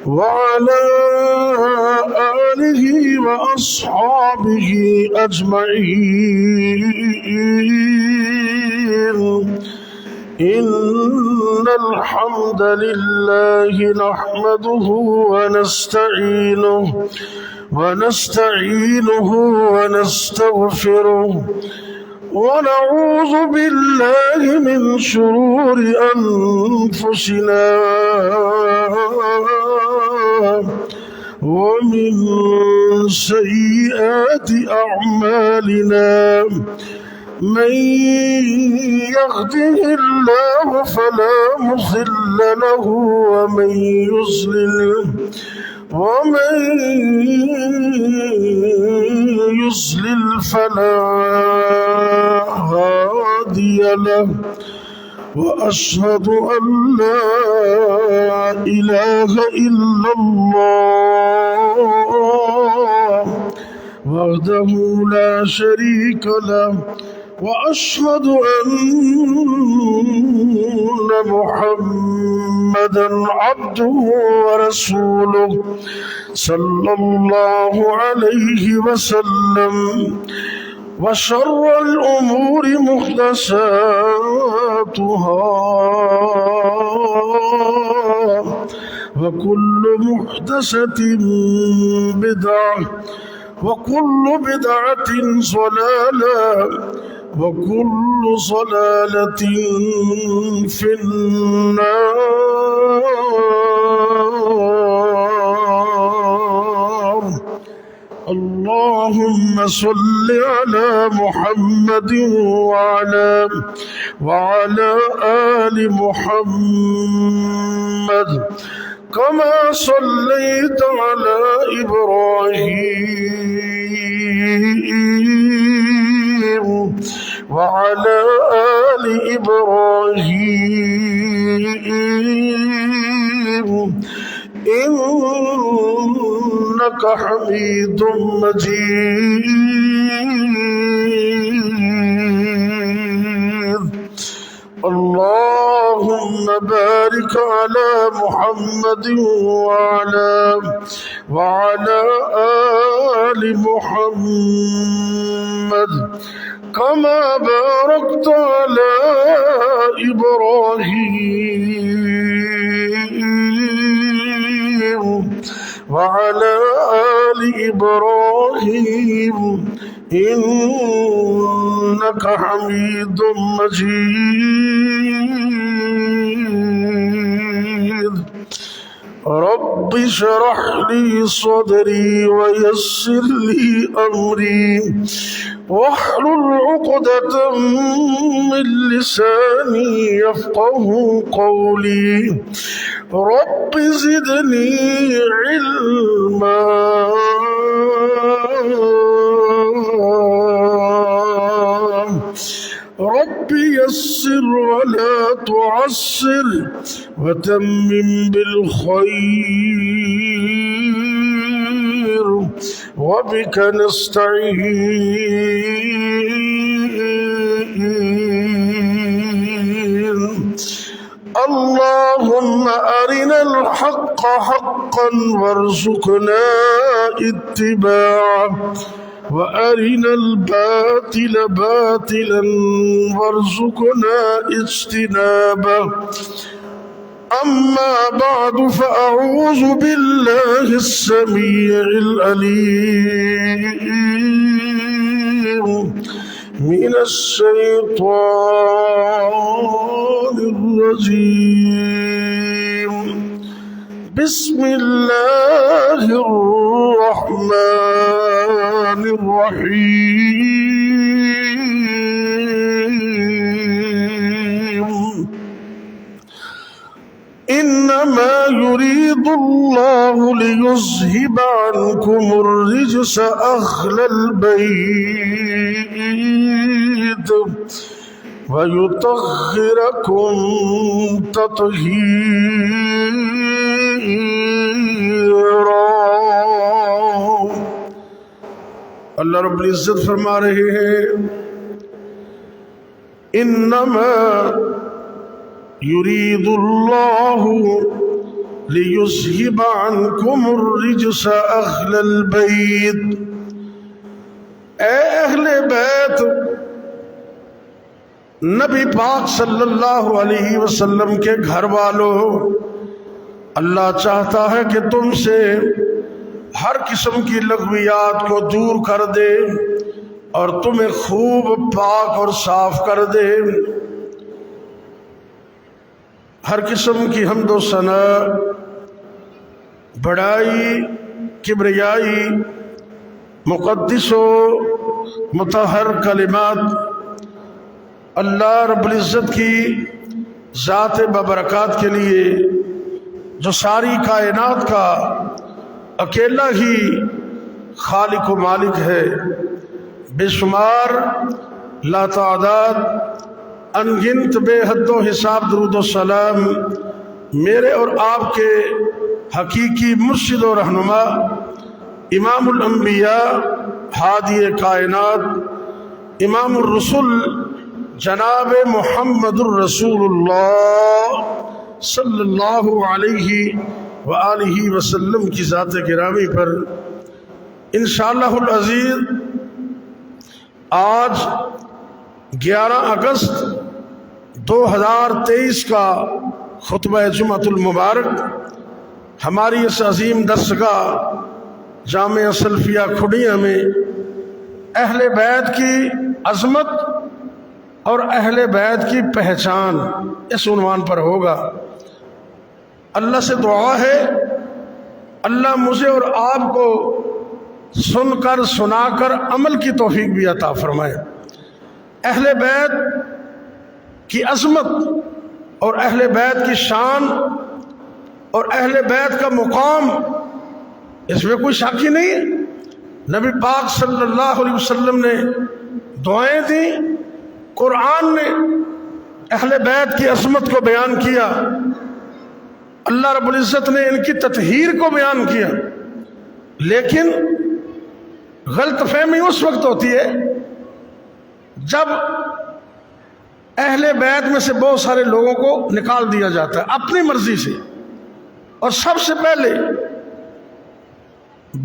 وعلى آله وأصحابه أجمعين إن الحمد لله نحمده ونستعينه ونستغفره ونعوذ بالله من شرور أنفسنا ومن سيئات أعمالنا من يهده الله فلا مضل له ومن يضلل فلا هادي له وأشهد أن لا إله إلا الله وحده لا شريك له وأشهد أن محمدا عبده ورسوله صلى الله عليه وسلم وشر الأمور محدثاتها وكل محدثة بدعة وكل بدعة ضلالة وكل ضلالة في النار. اللهم صل على محمد وعلى آل محمد كما صليت على إبراهيم وعلى آل إبراهيم إنك حميد مجيد. اللهم بارك على محمد وعلى آل محمد كما باركت على إبراهيم وعلى آل إبراهيم إنك حميد مجيد. رب اشرح لي صدري ويسر لي أمري واحلل عقدة من لساني يفقه قولي. رب زدني علما رب يسر ولا تعسر وتمم بالخير وبك نستعين. اللهم أرنا الحق حقا وارزقنا اتباعه، وأرنا الباطل باطلا وارزقنا اجتنابه. أما بعد، فأعوذ بالله السميع العليم من الشيطان الرجيم. بسم الله الرحمن الرحيم. إنما يريد الله ليذهب عنكم الرجس أهل البيت ويطهركم تطہیرا. اللہ رب العزت فرما رہے ہیں انما یرید اللہ لیذہب عنکم الرجس اہل البیت. اے اہل بیت، نبی پاک صلی اللہ علیہ وسلم کے گھر والوں، اللہ چاہتا ہے کہ تم سے ہر قسم کی لغویات کو دور کر دے اور تمہیں خوب پاک اور صاف کر دے. ہر قسم کی حمد و ثنا، بڑائی، کبریائی، مقدس و مطہر کلمات اللہ رب العزت کی ذات ببرکات کے لیے، جو ساری کائنات کا اکیلا ہی خالق و مالک ہے. بے شمار، لا تعداد، انگنت، بے حد و حساب درود و سلام میرے اور آپ کے حقیقی مرشد و رہنما، امام الانبیاء، ہادی کائنات، امام الرسل، جناب محمد الرسول اللہ صلی اللہ علیہ وآلہ وسلم کی ذات گرامی پر انشاءاللہ العزیز آج 11 اگست 2023 کا خطبہ جمعۃ المبارک ہماری اس عظیم درسگاہ جامعہ سلفیہ کھڈیاں میں اہل بیت کی عظمت اور اہل بیت کی پہچان اس عنوان پر ہوگا. اللہ سے دعا ہے اللہ مجھے اور آپ کو سن کر سنا کر عمل کی توفیق بھی عطا فرمائے. اہل بیت کی عظمت اور اہل بیت کی شان اور اہل بیت کا مقام، اس میں کوئی شک ہی نہیں ہے. نبی پاک صلی اللہ علیہ وسلم نے دعائیں دیں، قرآن نے اہل بیت کی عظمت کو بیان کیا، اللہ رب العزت نے ان کی تطہیر کو بیان کیا. لیکن غلط فہمی اس وقت ہوتی ہے جب اہل بیت میں سے بہت سارے لوگوں کو نکال دیا جاتا ہے اپنی مرضی سے. اور سب سے پہلے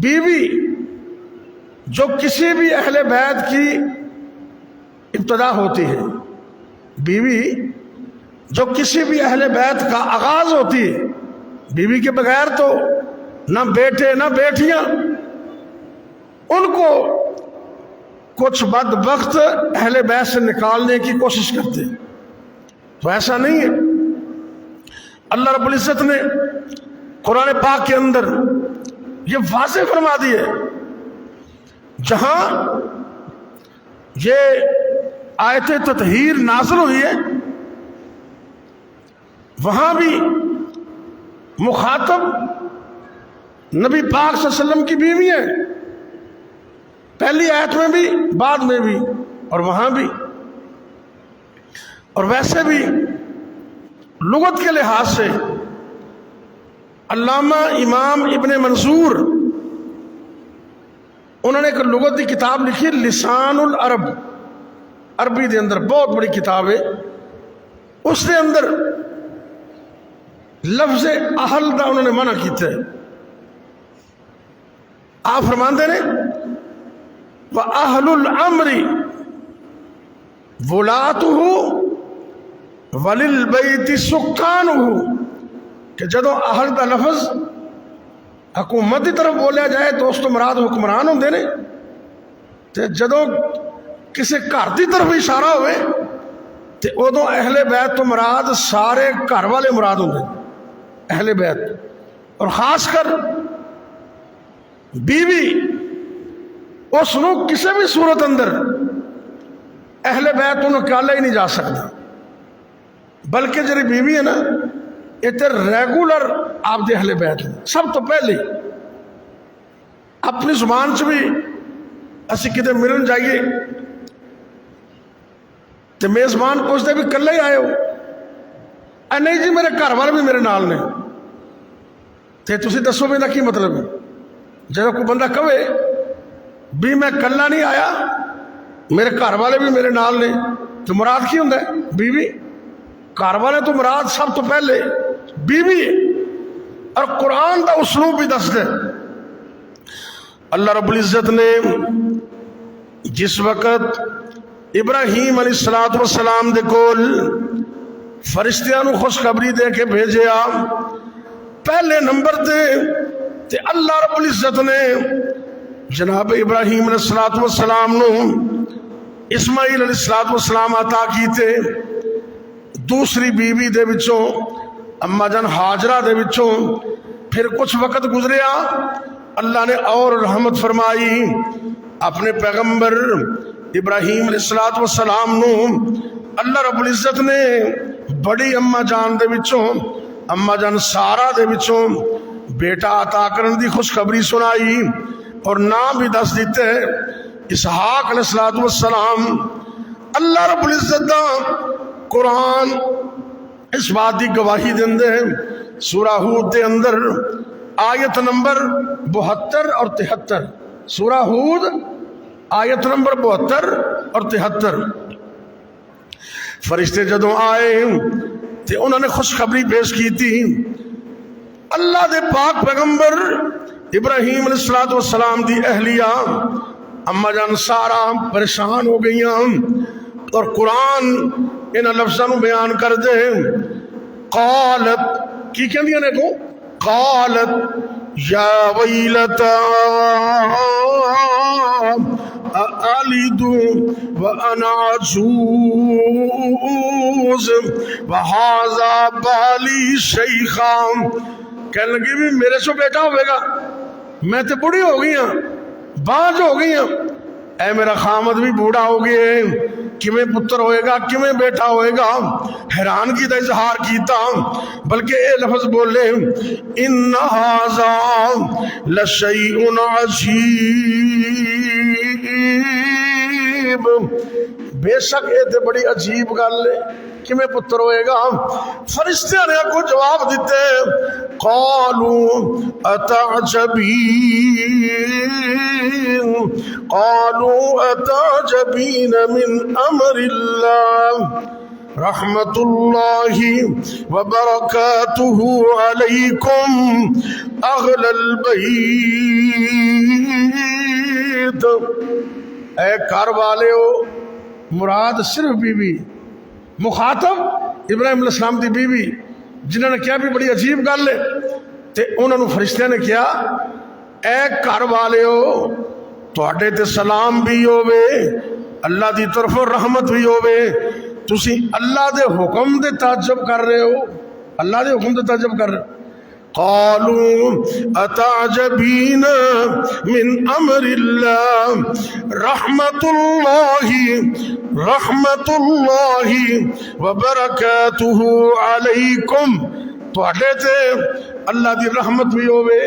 بیوی جو کسی بھی اہل بیت کی ابتدا ہوتی ہے، بیوی جو کسی بھی اہل بیت کا آغاز ہوتی ہے، بیوی کے بغیر تو نہ بیٹے نہ بیٹیاں. ان کو کچھ بدبخت اہل بیت سے نکالنے کی کوشش کرتے ہیں، تو ایسا نہیں ہے. اللہ رب العزت نے قرآن پاک کے اندر یہ واضح فرما دی ہے، جہاں یہ آیت تطہیر نازل ہوئی ہے وہاں بھی مخاطب نبی پاک صلی اللہ علیہ وسلم کی بیوی ہیں، پہلی آیت میں بھی بعد میں بھی اور وہاں بھی. اور ویسے بھی لغت کے لحاظ سے علامہ امام ابن منصور انہوں نے ایک لغت کی کتاب لکھی لسان العرب، عربی دے اندر بہت بڑی کتاب ہے. اس دے اندر لفظ اہل دا انہوں نے منع کیتا ہے. آپ فرماندے نے وَأَهْلُ الْأَمْرِ وُلَاتُهُ وَلِلْبَيْتِ سُكَّانُهُ کہ جدو اہل دا لفظ حکومت کی طرف بولیا جائے تو اس تو مراد حکمران ہوندے نے، تے جدو کسی گھر کی طرف اشارہ ہوئے تے ادو اہل بیت تو مراد سارے گھر والے مراد ہوندے اہل بیت. اور خاص کر بیوی اس نو کسی بھی صورت اندر اہل بیت انہوں کالا ہی نہیں جا سکتا، بلکہ جی بیوی ہے نا یہ تو ریگولر آپ دے اہل بیت ہیں. سب تو پہلے اپنی زبان سے بھی اسی کتے ملن جائیے تو میزبان پوچھتے بھی کلے ہی آئے ہو؟ نہیں جی میرے گھر والے بھی میرے نال نے. تے تسی دسو بھی نہ کی مطلب ہے؟ جب کوئی بندہ کہے بھی میں کلا نہیں آیا میرے گھر والے بھی میرے نال نے تو مراد کی ہوندا ہے؟ بیوی. گھر والے تو مراد سب تو پہلے بیوی ہے. اور قرآن دا اسلوب بھی دس دے. اللہ رب العزت نے جس وقت ابراہیم علیہ السلام دے کول فرشتیاں نو خوشخبری دے کے بھیجیا، پہلے نمبر تے اللہ رب العزت نے جناب ابراہیم علیہ السلام نو اسماعیل علیہ السلام عطا کیتے. دوسری بیوی دے وچوں اما جان ہاجرہ دے وچوں پھر کچھ وقت گزریا اللہ نے اور رحمت فرمائی اپنے پیغمبر ابراہیم علیہ السلام نو. اللہ رب العزت نے بڑی اما جان دے وچوں اما جان سارا دے وچوں بیٹا عطا کرن دی خوشخبری سنائی اور نام بھی دس دیتے اسحاق علیہ السلام. اللہ رب العزت دا قرآن اس بات کی گواہی دیندے ہیں سورہ ہود دے اندر آیت نمبر 72 اور 73. سورہ ہود آیت نمبر 72 اور 73. فرشتے جدوں آئے تے انہوں نے خوشخبری پیش کی تھی. اللہ دے پاک پیغمبر ابراہیم علیہ السلام دی اہلیہ اما جان سارا پریشان ہو گئیاں اور قرآن ان لفظوں نو بیان کر دے. قالت کی کہندیاں نے کو قالت یا ویلتا أألد وأنا عجوز وهذا بالي شيخا. کہنے لگی بھی میرے سے بیٹا ہوئے گا، میں تو بڑی ہو گئی ہوں، باز ہو گئی ہوں، اے میرا خامد بھی بوڑھا ہو گئے، کمیں پتر ہوئے گا کمیں بیٹا ہوئے گا. حیران کی تا اظہار کیتا بلکہ اے لفظ بولے ان ھذا لشیء عجیب، بے شک یہ تے بڑی عجیب گل ہے، کمیں پتر ہوئے گا. فرشتیاں نے کو جواب دیتے قالوا اتعجبین قالوا اتعجبین من امر اللہ رحمت اللہ وبرکاتہ علیکم اہل البیت. اے گھر والے ہو، مراد صرف بیوی، مخاطب ابراہیم علیہ السلام دی بیوی جنہوں نے کیا بھی بڑی عجیب گل ہے. تے انہوں نے فرشتیاں نے کیا اے گھر والے ہو تواڈے تے سلام بھی ہوے، اللہ دی طرف رحمت بھی ہوے، تسی اللہ دے حکم دے تعجب کر رہے ہو، اللہ دے حکم دے تعجب کر رہے ہو. قالوا اتعجبین من امر اللہ رحمت اللہ وبرکاتہ علیکم. تواڈے تے اللہ دی رحمت بھی ہوے،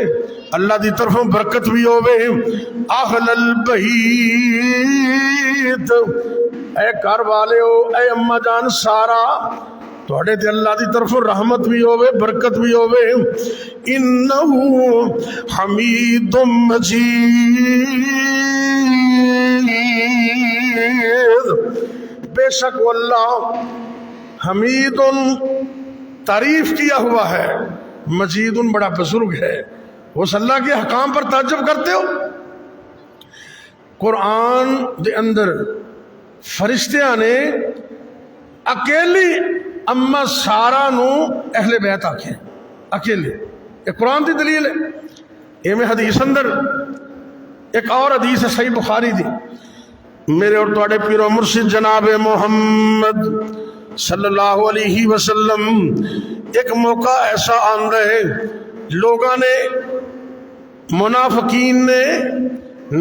اللہ دی طرفوں برکت بھی ہوے. اہل البیت، اے گھر والے ہو، اے اما جان سارا تواڈے تے اللہ دی طرف رحمت بھی ہوے، برکت بھی ہوے۔ انہ حمید مجید، بے شک وہ اللہ حمید تعریف کیا ہوا ہے، مجید بڑا بزرگ ہے۔ اس اللہ کے حکام پر تعجب کرتے ہو؟ قرآن دے اندر فرشتیاں نے اکیلی اما سارا نو اہل بیت آکھے، اکیلے۔ یہ قرآن دی دلیل ہے۔ ایویں حدیث اندر ایک اور حدیث ہے صحیح بخاری دی، میرے اور تواڈے پیر و مرشد جناب محمد صلی اللہ علیہ وسلم ایک موقع ایسا آندا ہے، لوگاں نے، منافقین نے،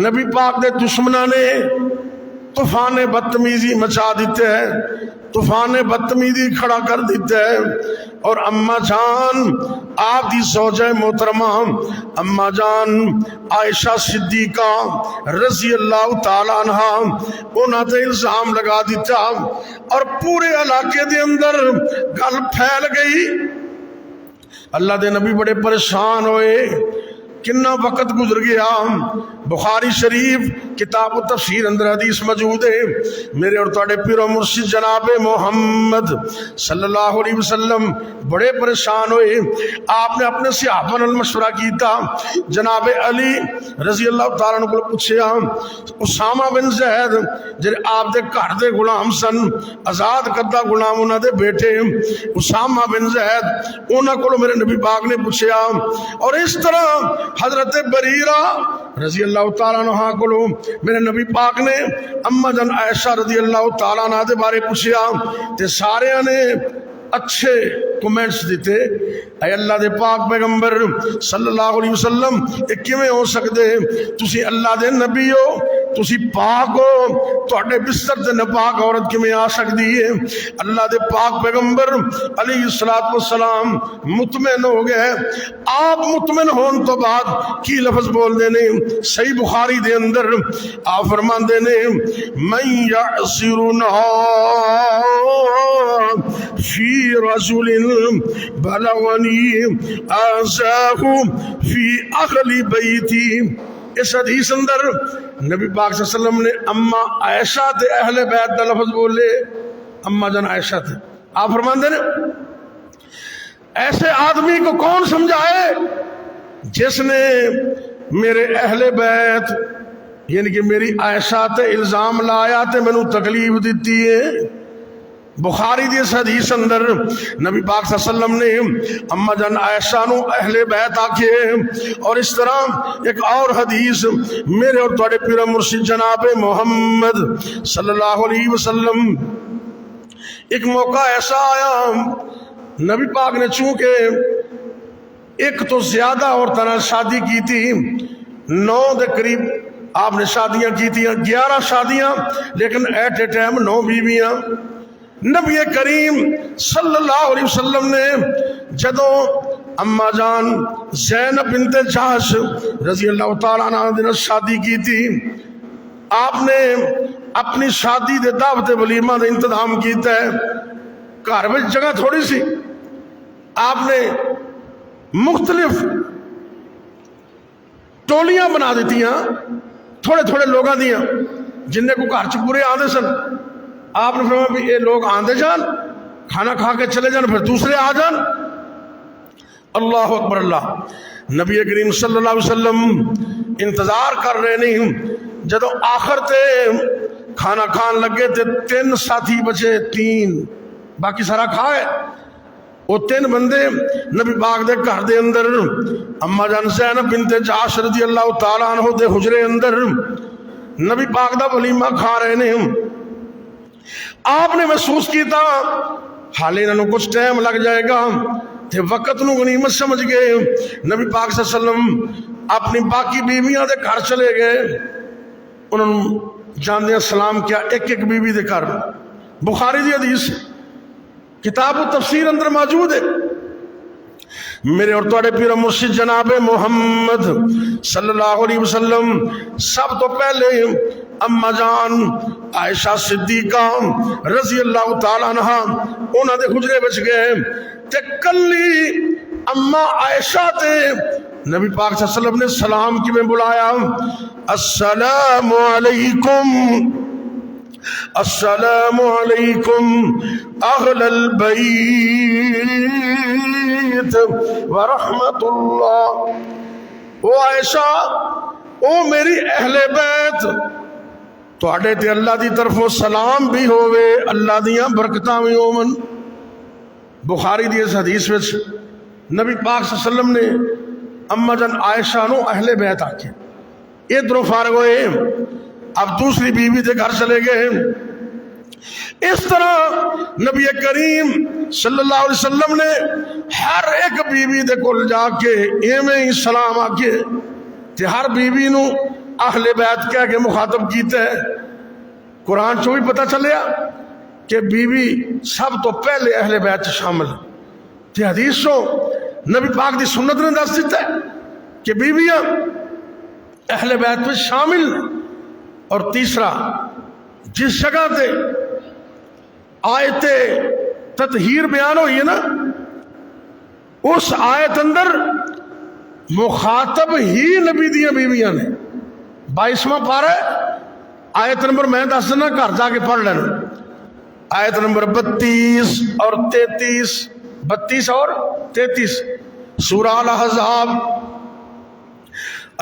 نبی پاک دے دشمناں نے طوفان بدتمیزی مچا دیتے ہیں، طوفان بدتمیزی کھڑا کر دیتے ہیں، اور اما جان آپ دی زوجہ محترمہ اما جان عائشہ صدیقہ رضی اللہ تعالی عنہ انہاں تے الزام لگا دیتا، اور پورے علاقے دے اندر گل پھیل گئی۔ اللہ دے نبی بڑے پریشان ہوئے۔ کنا وقت گزر گیا، بخاری شریف کتاب و تفسیر اندر حدیث موجود ہے، میرے اور تواڈے پیر و مرشد جناب محمد صلی اللہ علیہ وسلم بڑے پریشان ہوئے۔ آپ نے اپنے صحابہ نال مشورہ کیتا، جناب علی رضی اللہ تعالیٰ عنہ کو پوچھیا، اسامہ بن زید جڑے آپ دے گھر دے غلام سن، آزاد کردہ غلام انہاں دے بیٹے اسامہ بن زید، انہاں کو میرے نبی پاک نے پوچھیا، اور اس طرح حضرت بریرہ رضی اللہ تعالیٰ عنہ کو میرے نبی پاک نے اما جان عائشہ رضی اللہ تعالیٰ عنہ دے بارے پوچھیا، تے سارے نے اچھے کومنٹس دیتے۔ اے اللہ دے پاک پیغمبر صلی اللہ علیہ وسلم، یہ کیویں ہو سکدے؟ تسی اللہ دے نبی ہو، تسی پاک ہو، تواڈے بستر تے ناپاک عورت کیویں آ سکدی ہے؟ اللہ دے پاک پیغمبر علیہ الصلوۃ والسلام مطمئن ہو گئے۔ آپ مطمئن ہون تو بعد کی لفظ بول دے نے، صحیح بخاری دے اندر آپ فرماندے نے، من یعصرنا فی رجل بلغنی آذاہ فی اہل بیتی۔ اس حدیث اندر نبی پاک صلی اللہ علیہ وسلم نے اما عائشہ تے اہل بیت دا لفظ بولے، اما جان عائشہ تے۔ آپ فرماندے نے ایسے آدمی کو کون سمجھائے جس نے میرے اہل بیت یعنی کہ میری عائشہ تے الزام لایا تے مینوں تکلیف دیتی ہے۔ بخاری دی اس حدیث اندر نبی پاک صلی اللہ علیہ وسلم نے اما جان عائشہ نو اہل بیت آکھے، اور اس طرح ایک اور حدیث میرے اور تواڈے پیر مرشد جناب محمد صلی اللہ علیہ وسلم، ایک موقع ایسا آیا، نبی پاک نے چونکہ ایک تو زیادہ عورتوں نے شادی کی تھی، 9 دے قریب آپ نے شادیاں کی تھی، 11 شادیاں، لیکن ایٹ اے ٹائم 9 بیویاں۔ نبی کریم صلی اللہ علیہ وسلم نے جدوں اما جان زینب بنت جحش رضی اللہ تعالیٰ عنہ نے شادی کی تھی، آپ نے اپنی شادی دے دعوت ولیمہ دے انتظام کیتا ہے۔ گھر میں جگہ تھوڑی سی، آپ نے مختلف ٹولیاں بنا دیتیاں، تھوڑے تھوڑے لوگاں دیاں، جنہیں کو گھر چ پورے آدھے سن۔ آپ نے فرمایا بھی یہ لوگ آندے جان، کھانا کھا کے چلے جان، پھر دوسرے آ جان۔ اللہ اکبر اللہ۔ نبی کریم صلی اللہ علیہ وسلم انتظار کر رہے نہیں، جدو آخر تے کھانا کھان لگے تے 3 ساتھی بچے، 3 باقی سارا کھائے۔ وہ 3 بندے نبی پاک دے گھر دے اندر اما جان زینب بنت جحش رضی اللہ تعالیٰ عنہ دے حجرے اندر نبی پاک دا ولیمہ کھا رہے نے۔ آپ نے محسوس کیتا حالے انہوں کچھ ٹائم لگ جائے گا، تے وقت نو غنیمت سمجھ گئے۔ نبی پاک صلی اللہ علیہ وسلم اپنی باقی بیویاں دے گھر چلے گئے، انہوں نے جاندیاں سلام کیا ایک ایک بیوی دے گھر۔ بخاری دی حدیث کتاب و تفسیر اندر موجود ہے۔ میرے اور تواڈے پیر مرشد جناب محمد صلی اللہ علیہ وسلم سب تو پہلے اما جان عائشہ صدیقہ رضی اللہ تعالیٰ عنہ انہاں دے حجرے بچ گئے تے کلی اما عائشہ تے نبی پاک صلی اللہ علیہ وسلم نے سلام کی میں بلایا السلام علیکم السلام علیکم اہل البیت ورحمت اللہ. او عائشہ او میری اہل بیت تواڈے تے اللہ دی طرفوں سلام بھی ہوئے اللہ دیاں برکتاں بھی ہون. بخاری دی اس حدیث وچ نبی پاک صلی اللہ علیہ وسلم نے اما جان عائشہ نو اہل بیت آکھے. ادھروں فارغ ہوئے اب دوسری بیوی کے گھر چلے گئے. اس طرح نبی کریم صلی اللہ علیہ وسلم نے ہر ایک بیوی دے کول جا کے ایویں ہی سلام آکھے تے ہر بیوی نو اہل بیت کہہ کے مخاطب کیتا ہے. قرآن چوں بھی پتہ چلیا کہ بیوی سب تو پہلے اہل بیت شامل تے حدیث چوں نبی پاک دی سنت نے دس دیتا ہے کہ بیویاں اہل بیت میں شامل. اور تیسرا جس جگہ تے آیت تطہیر بیان ہوئی ہے نا اس آیت اندر مخاطب ہی نبی دیاں بیویاں نے. 22واں پارہ آیت نمبر میں دس دینا گھر جا کے پڑھ لینا آیت نمبر 32 اور 33 32 اور 33 سورہ الاحزاب.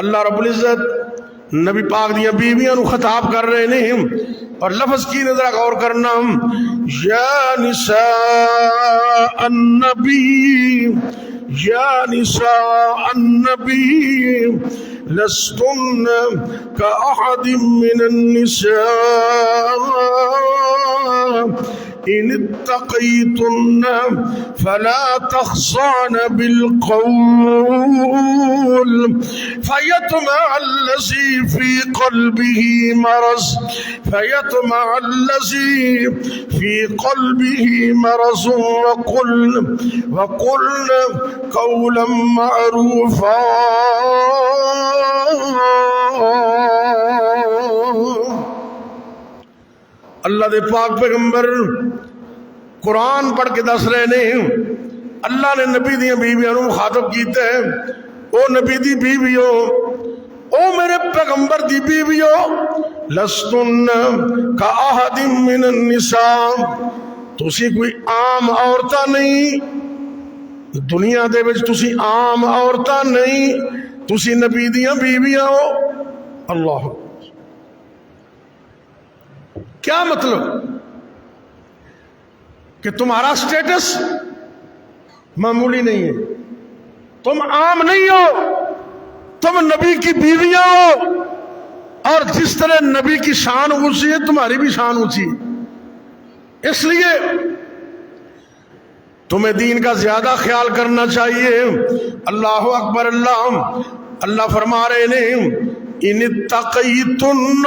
اللہ رب العزت نبی پاک دیاں بیویاں نو خطاب کر رہے ہیں اور لفظ کی نظر غور کرنا یا نساء النبی یا نساء النبی لستن كأحد من النساء إن اتقيتن فلا تخضعن بالقول فيطمع الذي في قلبه مرض وقلن قولا معروفا. اللہ دے پاک پیغمبر قرآن پڑھ کے دس رہے نے اللہ نے نبی دیاں بیویاں نو مخاطب کیتا ہے او نبی دی بیویو او میرے پیغمبر دی بیویو لستن کا احد من النساء تسی کوئی عام عورتاں نہیں دنیا دے وچ تسی عام عورتاں نہیں تسی نبی دیاں بیویاں ہو. اللہ کیا مطلب کہ تمہارا سٹیٹس معمولی نہیں ہے تم عام نہیں ہو تم نبی کی بیویاں ہو اور جس طرح نبی کی شان اونچی ہے تمہاری بھی شان اونچی ہے. اس لیے تمہیں دین کا زیادہ خیال کرنا چاہیے. اللہ اکبر. اللہ فرما رہے ہیں ان اتقیتن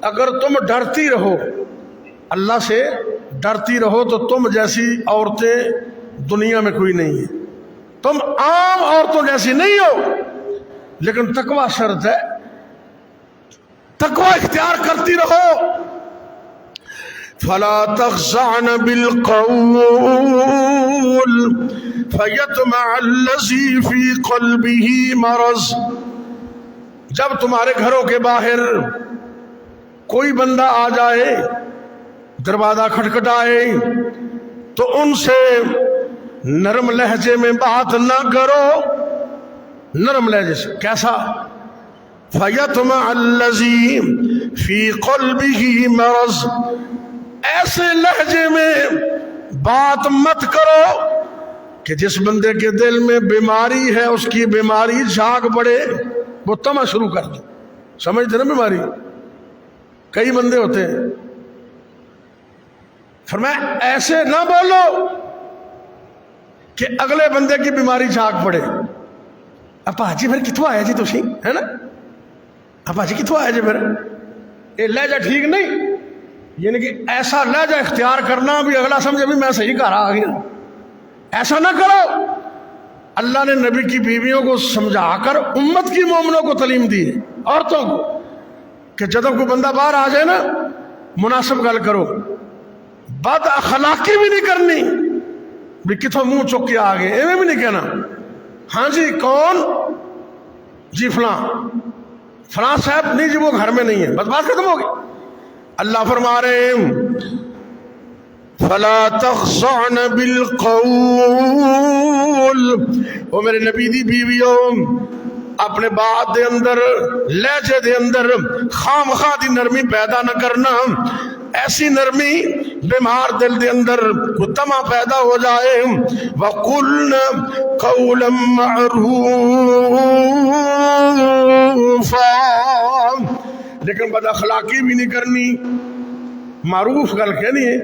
اگر تم ڈرتی رہو اللہ سے ڈرتی رہو تو تم جیسی عورتیں دنیا میں کوئی نہیں ہے. تم عام عورتوں جیسی نہیں ہو لیکن تقوی شرط ہے تقوی اختیار کرتی رہو. فلا تخضعن بالقول فيطمع الذي في قلبه مرض. جب تمہارے گھروں کے باہر کوئی بندہ آ جائے دروازہ کھٹکھٹائے تو ان سے نرم لہجے میں بات نہ کرو. نرم لہجے سے کیسا فَيَطْمَعَ الَّذِي فِي قَلْبِهِ مَرَضٌ ایسے لہجے میں بات مت کرو کہ جس بندے کے دل میں بیماری ہے اس کی بیماری جھاگ پڑے وہ تما شروع کر دے. سمجھتے نا بیماری کئی بندے ہوتے ہیں. فرمایا ایسے نہ بولو کہ اگلے بندے کی بیماری جھاگ پڑے. ابا جی پھر کتوں آیا جی تسی ہے نا ابا جی کتوں آیا جی پھر یہ لہجہ ٹھیک نہیں. یعنی کہ ایسا لہجہ اختیار کرنا بھی اگلا سمجھے بھی میں صحیح گھر آ گیا. ایسا نہ کرو. اللہ نے نبی کی بیویوں کو سمجھا کر امت کی مومنوں کو تعلیم دی ہے عورتوں کو کہ جدوں کوئی بندہ باہر آ جائے نا مناسب گل کرو، بد اخلاقی بھی نہیں کرنی بھی کتوں منہ چک کے آ گئے، ایویں بھی نہیں کہنا ہاں جی کون جی فلاں صاحب، نہیں جی وہ گھر میں نہیں ہے، بس بات ختم ہوگی۔ اللہ فرما رہے ہیں فلا تخضعن بالقول، وہ میرے نبی دی بیویوں اپنے بات دے اندر لہجے دے اندر خام خواہ دی نرمی پیدا نہ کرنا، ایسی نرمی بیمار دل دے اندر کوئی تما پیدا ہو جائے۔ وَقُلْنَ قَوْلًا مَعْرُوفًا، لیکن بد اخلاقی بھی نہیں کرنی، معروف گل کہنی ہے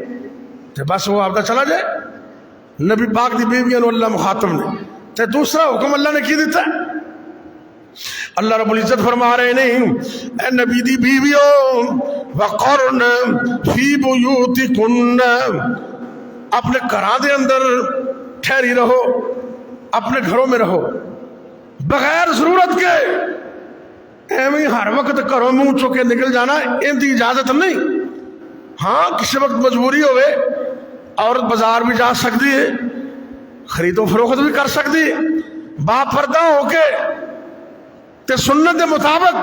تو بس وہ آپ دا چلا جائے۔ نبی پاک دی بیویاں نو اللہ مخاطب نے، تے دوسرا حکم اللہ نے کی دیتا ہے، اللہ رب العزت فرما رہے نہیں اے نبی دی بیویوں وقرن فی بیوتکن، اپنے گھراں دے اندر ٹھہری رہو، اپنے گھروں میں رہو بغیر ضرورت کے ایویں ہر وقت گھروں منہ چکے نکل جانا ان دی اجازت نہیں۔ ہاں کسی وقت مجبوری ہوئے عورت بازار بھی جا سکتی ہے، خرید و فروخت بھی کر سکتی ہے، با پردہ ہو کے تے سنت کے مطابق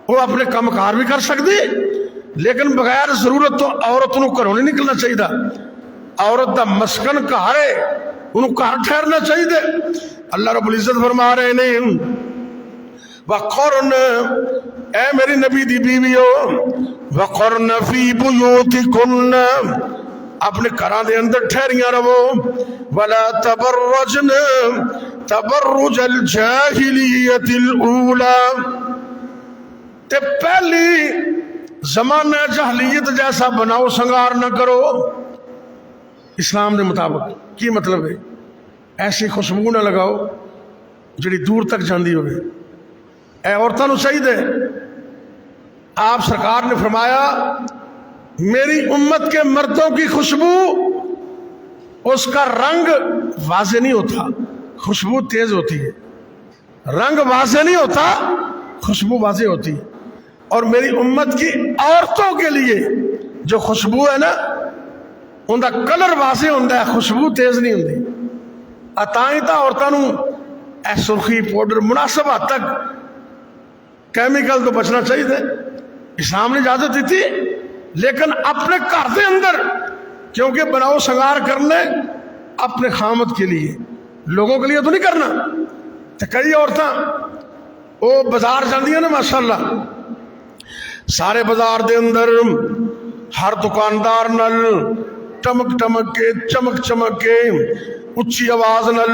وہ اپنے کام کار بھی کر سکتی، لیکن بغیر ضرورت تو عورت نو گھروں نہیں نکلنا چاہیے۔ عورت دا مسکن گھر ہے، انہوں گھر ٹھہرنا چاہیے۔ اللہ رب العزت فرما رہے نہیں وقرن، اے میری نبی دی بیویو وقرن فی بیوتکن، اپنے گھراں دے اندر ٹھہریاں رہو، ولا تبرجن تبرج الجاہلیت الاولی، تے پہلی زمانہ جاہلیت جیسا بناؤ سنگار نہ کرو اسلام دے مطابق۔ کی مطلب ہے؟ ایسی خوشبو نہ لگاؤ جڑی دور تک جاندی ہوئے۔ اے عورتوں چاہیے، آپ سرکار نے فرمایا میری امت کے مردوں کی خوشبو اس کا رنگ واضح نہیں ہوتا، خوشبو تیز ہوتی ہے، رنگ واضح نہیں ہوتا، خوشبو واضح ہوتی ہے۔ اور میری امت کی عورتوں کے لیے جو خوشبو ہے نا ان کا کلر واضح ہوتا ہے، خوشبو تیز نہیں ہوتی۔ تائیں تا عورتوں اے سرخی پاؤڈر مناسب حد تک کیمیکل تو بچنا چاہیے، اسلام نے اجازت دی تھی، لیکن اپنے گھر دے اندر کیونکہ بناؤ سنگار کرنے اپنے خامد کے لیے، لوگوں کے لیے تو نہیں کرنا۔ تو کئی عورتاں وہ بازار جاندیاں نا ماشاءاللہ، سارے بازار دے اندر ہر دکاندار نل ٹمک ٹمک کے چمک چمک کے اچھی آواز نل،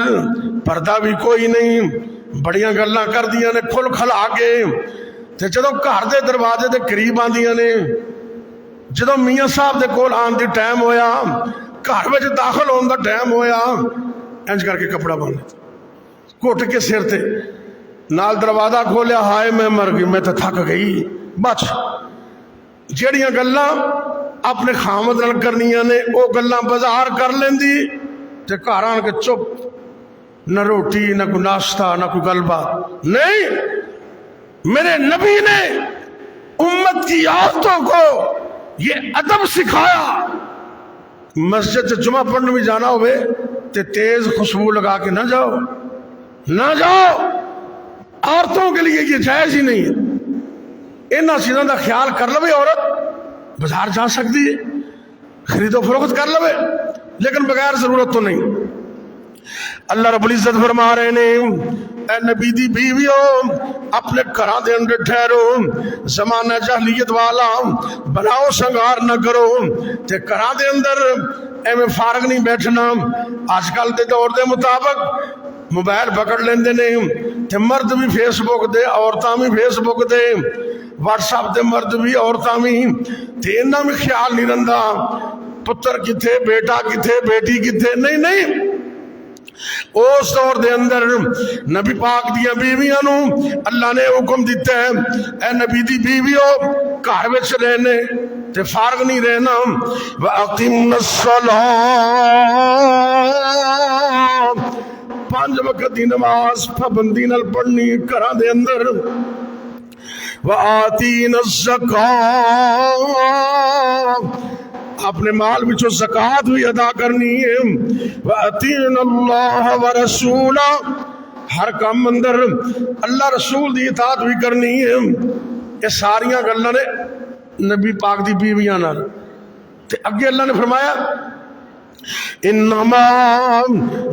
پردہ بھی کوئی نہیں، بڑیاں گلاں کر دیاں نے کھل کھلا کے، تے جدوں گھر دے دروازے دے قریب آندیاں نے، جدوں میاں صاحب دے کول آن دی ٹائم ہویا، گھر وچ داخل ہون دا ٹائم ہویا، انج کر کے کپڑا بن گھٹ کے سر تے نال دروازہ کھولیا، ہائے میں مر گئی، میں تے تھک گئی۔ بس جیڑیاں گلاں اپنے خامد نال کرنیاں نے او گلاں بازار کر لیندی تے گھر آن کے چپ، نہ روٹی نہ کوئی ناشتہ نہ کوئی گل بات نہیں۔ میرے نبی نے امت کی عورتوں کو یہ ادب سکھایا، مسجد سے جمعہ پڑھنے بھی جانا ہوئے تے تیز خوشبو لگا کے نہ جاؤ، نہ جاؤ، عورتوں کے لیے یہ جائز ہی نہیں ہے۔ انہاں چیزوں کا خیال کر لوے عورت بازار جا سکتی ہے، خرید و فروخت کر لوے، لیکن بغیر ضرورت تو نہیں۔ اللہ رب العزت فرما رہے نے اے نبی دی بیویوں اپنے گھراں دے اندر ٹھہرو، زمانہ جاہلیت والا بناؤ سنگار نہ کرو، تے گھراں دے اندر ایویں فارغ نہیں بیٹھنا۔ آج کل دے دور دے مطابق موبائل پکڑ لیندے نے تے مرد بھی فیس بک دے، عورتاں بھی فیس بک دے، واٹس ایپ دے مرد بھی عورتاں بھی، تے انہاں میں خیال نہیں رہندا پتر کتھے، بیٹا کتھے، بیٹی کتھے، نہیں نہیں۔ اس دور دے اندر نبی پاک دیاں بیویاں نو اللہ نے حکم دیتا ہے اے نبی دی بیویوں گھر وچ رہنے تے فارغ نہیں رہنا۔ وَأَقِمْنَا الصَّلَاةَ، 5 وقت دی نماز پابندی نال پڑھنی گھراں دے اندر۔ وآتین الزکاۃ، اپنے مال وچوں زکات بھی ادا کرنی ہے، وآتین اللہ ورسولہ، ہر کام اندر اللہ رسول دی اطاعت بھی کرنی ہے۔ یہ ساریاں گلاں نے نبی پاک دی بیویاں نال، تے اگے اللہ نے فرمایا انما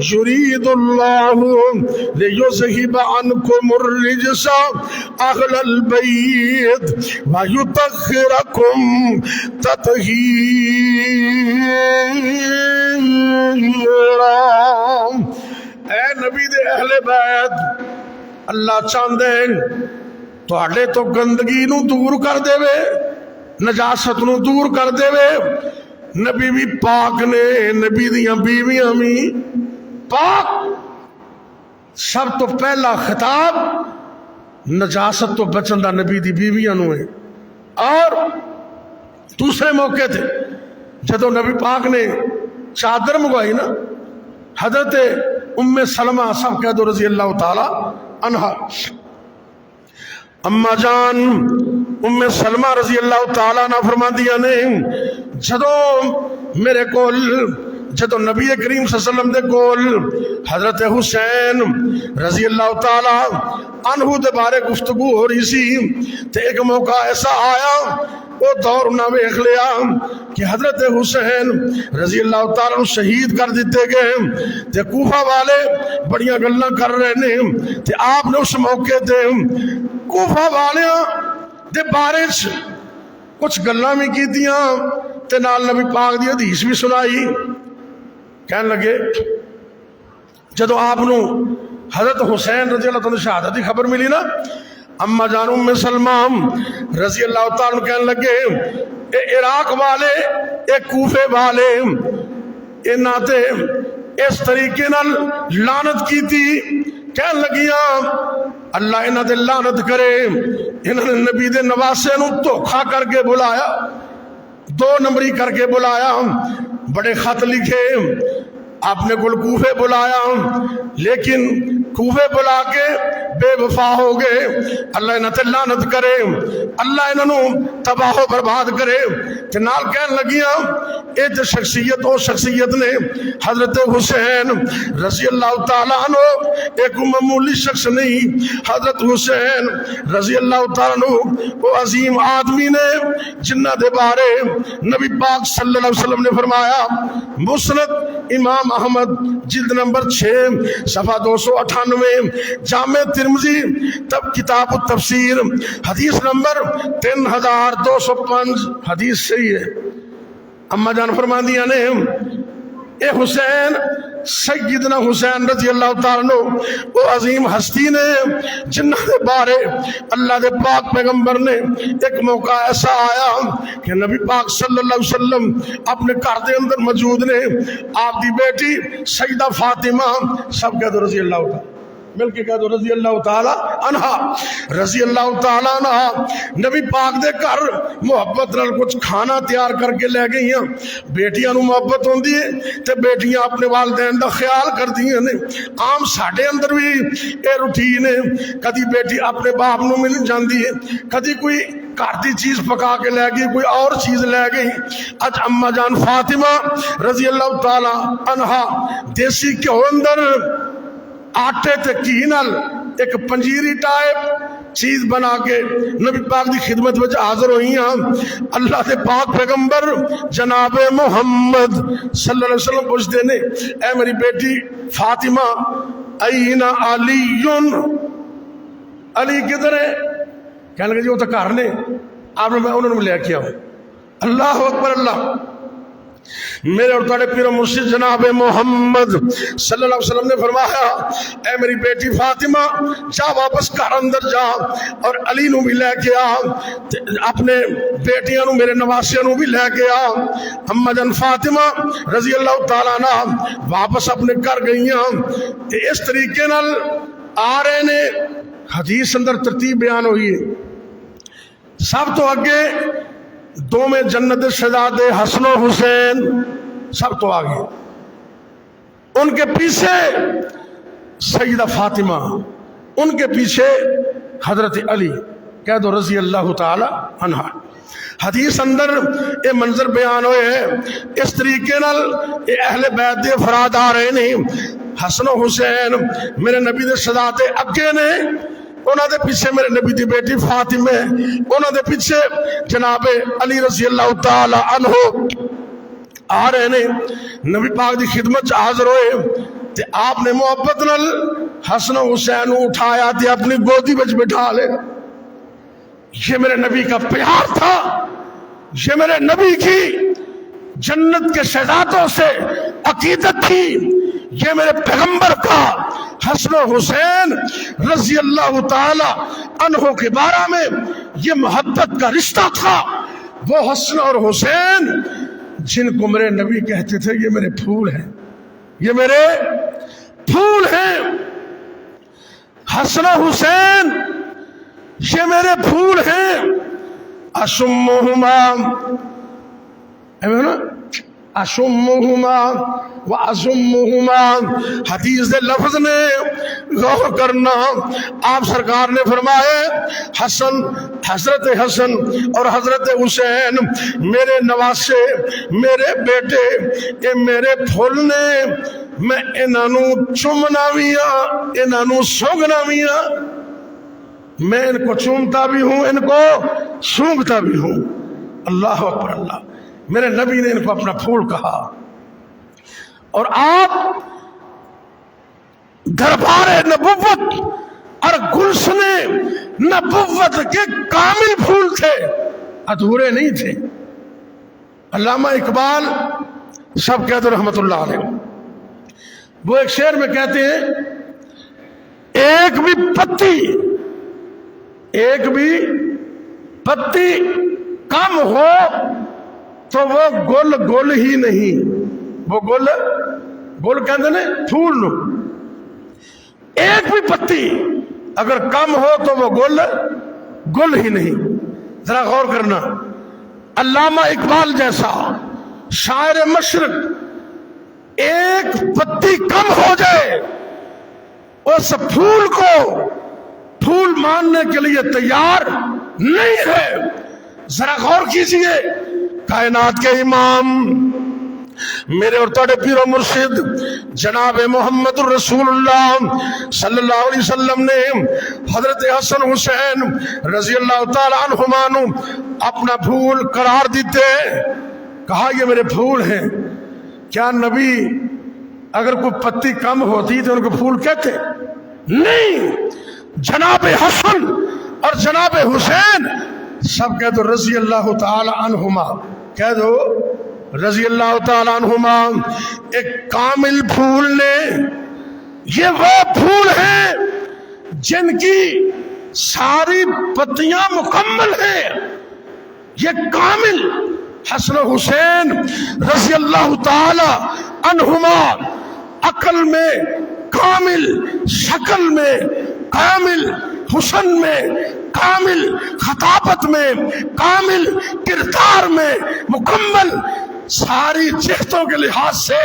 یرید اللہ لیذہب عنکم الرجس اہل البیت ویطہرکم تطہیرا۔ اے نبی دے اہل بیت، اللہ چاہندے تواڈے تو گندگی نو دور کر دے، نجاست نو دور کر دے۔ نبی بھی پاک نے، نبی دیاں بیویاں بھی پاک۔ سب تو پہلا خطاب نجاست تو بچن دا نبی دی بیویاں نو ہے۔ اور دوسرے موقع تھے جدو نبی پاک نے چادر منگوائی نا، حضرت ام سلمہ سب کہہ دو رضی اللہ تعالی عنہا، اما جان ام سلمہ رضی اللہ تعالیٰ عنہ فرما دیا نے جدو میرے کول، جدو نبی کریم صلی اللہ علیہ وسلم دے کول حضرت حسین رضی اللہ تعالیٰ عنہ دے بارے گفتگو ہو رہی سی، تے ایک موقع ایسا آیا وہ دور نہ ویکھ لیا کہ حضرت حسین رضی اللہ تعالیٰ عنہ شہید کر دیتے گئے، تے کوفہ والے بڑیاں گلاں کر رہے نے، تے آپ نے اس موقع تے کوفہ والیاں دے بارے کچھ گلاں بھی کیتیاں، تے نال نبی پاک دی حدیث بھی سنائی۔ کہنے لگے جدو آپ نو حضرت حسین رضی اللہ تعالیٰ شہادت کی خبر ملی نا، اما جان ام سلمہ رضی اللہ تعالیٰ کہنے لگے اے عراق والے، اے کوفے والے، انہاں تے اس طریقے نال لعنت کی تھی، کہنے لگیاں اللہ انہاں تے لعنت کرے، انہاں نے نبی دے نواسے نو دھوکھا کر کے بلایا، 2 نمبری کر کے بلایا، بڑے خط لکھے، آپ نے گل کوفے بلایا، لیکن کوفے بلا کے بے وفا ہو گئے، اللہ انہاں تے لعنت کرے، اللہ انہاں نو تباہ و برباد کرے۔ تے نال کہن لگیاں اے تے شخصیت او شخصیت نے حضرت حسین رضی اللہ تعالیٰ عنہ، ایک معمولی شخص نہیں، حضرت حسین رضی اللہ تعالیٰ عنہ وہ عظیم آدمی نے جنہ دے بارے نبی پاک صلی اللہ علیہ وسلم نے فرمایا، مسند امام احمد جلد نمبر 6 صفحہ 298، جامع ترمذی تب کتاب التفسیر حدیث نمبر 3205، حدیث صحیح ہے۔ اما جان فرما دیا نے اے حسین، سیدنا حسین رضی اللہ تعالیٰ عنہ وہ عظیم ہستی نے جنہ دے بارے اللہ دے پاک پیغمبر نے ایک موقع ایسا آیا کہ نبی پاک صلی اللہ علیہ وسلم اپنے گھر دے اندر موجود نے، آپ دی بیٹی سیدہ فاطمہ، سب کہہ دو رضی اللہ تعالیٰ، مل کے کہہ دو رضی اللہ تعالیٰ عنہا، رضی اللہ تعالیٰ عنہا نبی پاک دے گھر محبت نال کچھ کھانا تیار کر کے لے گئی ہیں۔ بیٹیاں نو محبت ہوندی ہے تے بیٹیاں اپنے والدین دا خیال کردیاں نے۔ عام ساڈے اندر بھی اے روٹین ہے، کدی بیٹی اپنے باپ نو مل جاندی ہے، کدی کوئی گھر دی چیز پکا کے لے گئی، کوئی اور چیز لے گئی۔ اج اما جان فاطمہ رضی اللہ تعالیٰ عنہا دیسی گھیو اندر آٹے تے گھی نال ایک پنجیری ٹائپ چیز بنا کے نبی پاک دی خدمت وچ حاضر ہوئی ہیں۔ اللہ دے پاک پیغمبر جناب محمد صلی اللہ علیہ وسلم پوچھتے نے اے میری بیٹی فاطمہ این علی، علی کدھر ہے؟ کہنے لگے جی وہ تو گھر نے، آپ نے میں انہوں نے لے کے آؤں۔ اللہ اکبر اللہ، میرے اور تھوڑے پیر مرشد جناب محمد صلی اللہ علیہ وسلم نے فرمایا اے میری بیٹی فاطمہ جا واپس گھر اندر جا اور علی نو بھی لے کے آ، اپنے بیٹیاں نو میرے نواسیاں نو بھی لے کے آ۔ اما جان فاطمہ رضی اللہ تعالیٰ عنہ واپس اپنے گھر گئیاں، اس طریقے نال آ رہے نے۔ حدیث اندر ترتیب بیان ہوئی ہے، سب تو اگے دو میں جنت شہزادے حسن و حسین سب تو آگے، ان کے پیچھے سیدہ فاطمہ، ان کے پیچھے حضرت علی، کہہ دو رضی اللہ تعالی عنہ۔ حدیث اندر یہ منظر بیان ہوئے اس طریقے نال اہل بیت دے افراد آ رہے نے، حسن و حسین میرے نبی دے صداتے اگے نے، انہاں دے پیچھے میرے نبی دی بیٹی فاطمہ، انہاں دے پیچھے جناب علی رضی اللہ تعالی عنہ آ رہے نے۔ نبی پاک دی خدمت حاضر ہوئے تے آپ نے محبت نال حسن و حسین اٹھایا تے اپنی گودی وچ بٹھا لے۔ یہ میرے نبی کا پیار تھا، یہ میرے نبی کی جنت کے شہزادوں سے عقیدت تھی، یہ میرے پیغمبر کا حسن و حسین رضی اللہ تعالی عنہ کے بارے میں یہ محبت کا رشتہ تھا۔ وہ حسن اور حسین جن کو میرے نبی کہتے تھے یہ میرے پھول ہیں، یہ میرے پھول ہیں، حسن و حسین یہ میرے پھول ہیں۔ اشمہما اشمہما وازمہما، حدیث دے لفظ نے غور کرنا۔ آپ سرکار نے فرمائے حسن، حضرت حسن اور حضرت حسین میرے نواسے، میرے بیٹے، یہ میرے پھول نے، میں انہوں چومنا بھی ہاں، انہوں سونگنا بھی ہاں، میں ان کو چومتا بھی ہوں، ان کو سونگتا بھی ہوں۔ اللہ اکبر اللہ، میرے نبی نے ان کو اپنا پھول کہا۔ اور آپ دربار نبوت اور گلشن نبوت کے کامل پھول تھے، ادھورے نہیں تھے۔ علامہ اقبال سب کہتے ہیں رحمت اللہ علیہ، وہ ایک شعر میں کہتے ہیں ایک بھی پتی کم ہو تو وہ گل ہی نہیں، وہ گل کہتے ہیں پھول نو، ایک بھی پتی اگر کم ہو تو وہ گل ہی نہیں۔ ذرا غور کرنا، علامہ اقبال جیسا شاعر مشرق ایک پتی کم ہو جائے اس پھول کو پھول ماننے کے لیے تیار نہیں ہے۔ ذرا غور کیجئے، کائنات کے امام میرے اور تھوڑے پیر و مرشد جناب محمد الرسول اللہ صلی اللہ علیہ وسلم نے حضرت حسن حسین رضی اللہ تعالی عنہما نو اپنا پھول قرار دیتے، کہا یہ میرے پھول ہیں۔ کیا نبی اگر کوئی پتی کم ہوتی تو ان کو پھول کہتے؟ نہیں، جناب حسن اور جناب حسین سب کہہ دو رضی اللہ تعالی عنہما، کہہ دو رضی اللہ تعالی عنہما، ایک کامل پھول نے، یہ وہ پھول ہیں جن کی ساری پتیاں مکمل ہیں، یہ کامل حسن و حسین رضی اللہ تعالی عنہما عقل میں کامل، شکل میں کامل، حسن میں کامل، خطابت میں کامل، کردار میں مکمل، ساری جہتوں کے لحاظ سے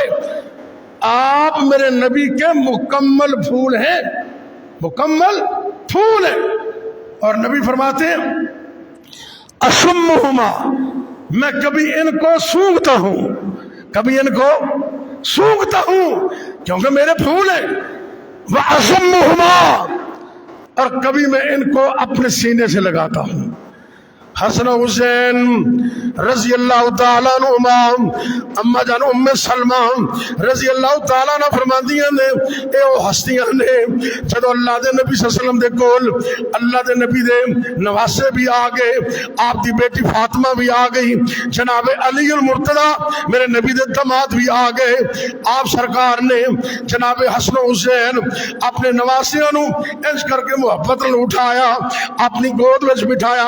آپ میرے نبی کے مکمل پھول ہیں، مکمل پھول ہیں۔ اور نبی فرماتے ہیں اشمہما، میں کبھی ان کو سونگتا ہوں، کبھی ان کو سونگتا ہوں کیونکہ میرے پھول ہیں، وَأَشُمُّهُمَا، اور کبھی میں ان کو اپنے سینے سے لگاتا ہوں۔ حسن و حسین رضی اللہ تعالیٰ عنہما، اما جان ام سلمہ رضی اللہ تعالیٰ عنہ فرماندیاں نے اے او ہستیاں نے جدو اللہ دے نبی صلی اللہ علیہ وسلم دے کول اللہ دے نبی دے نواسے بھی آ گئے، آپ دی بیٹی فاطمہ بھی آ گئی، جناب علی المرتضیٰ میرے نبی دے داماد بھی آ گئے، آپ سرکار نے جناب حسن و حسین اپنے نواسیاں نو انج کر کے محبت نال اٹھایا، اپنی گود وچ بٹھایا۔